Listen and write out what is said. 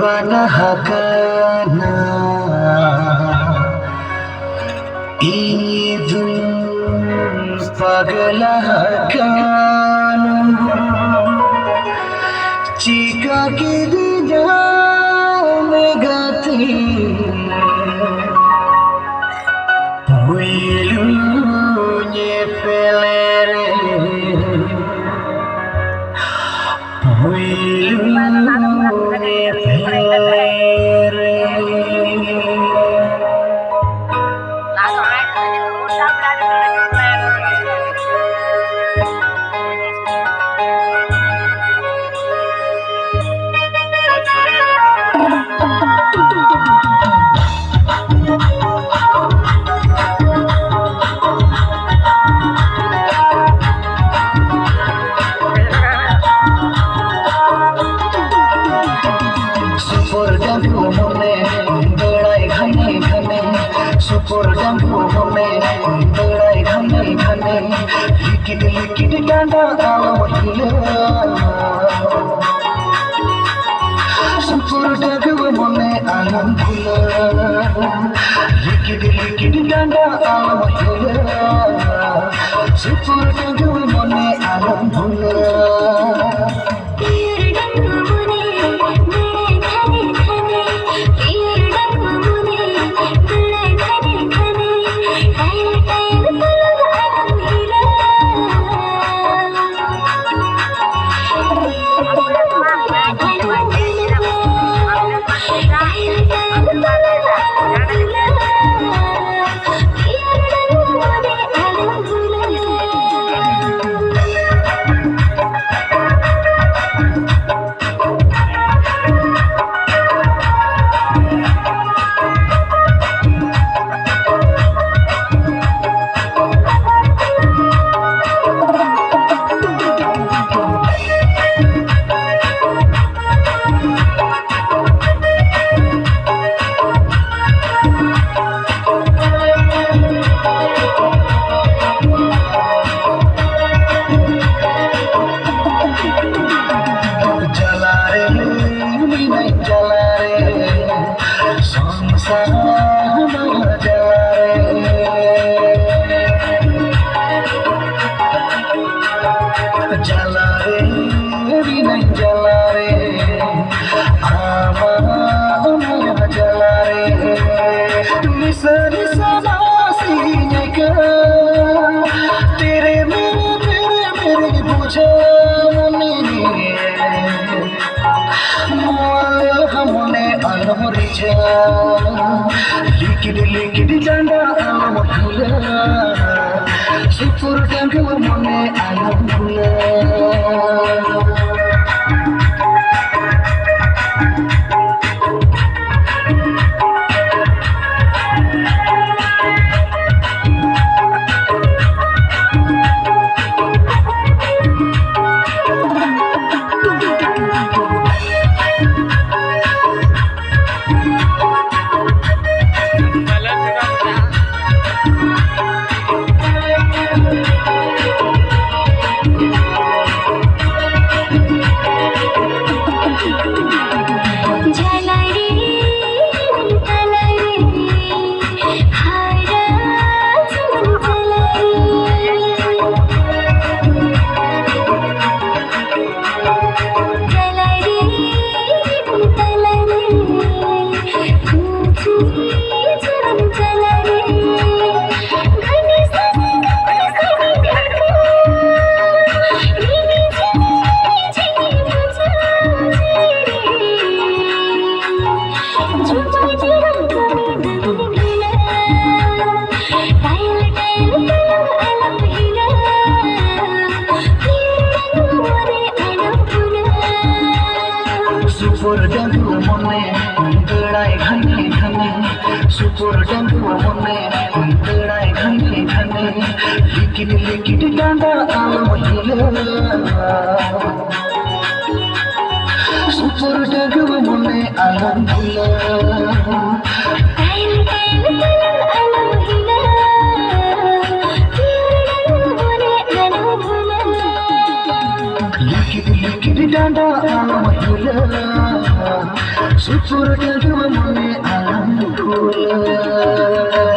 दीवाना हकाना ईदुल पगला हकाना चिका की दिया में गाती हुईलुnye pelere huilunye pelere सुपर डंगू होने दौड़ाई घने घने सुपर डंगू होने दौड़ाई घने घने लिकिड लिकिड डांडा आलो हिले सुपर डंगू होने आलम भूला लिकिड लिकिड डांडा आलो हिले सुपर डंगू होने आलम भूला जला रे भी नहीं जला रे आमा जला रे निसा निसा सीने का तेरे मेरे बुझा मेरे माल हमने अनहरी जा लिकिड लिकिड डांडा आलो भूला सुपर डंगू मने आलो भूला सुपर डंगू मने दौड़ाई घने घने सुपर डंगू मने दौड़ाई घने घने लिकिड लिकिड डांडा आलो हिले सुपर डंगू मने आलम भूला लिकिड लिकिड डांडा आलो हिले सुपुर मने आलम फुल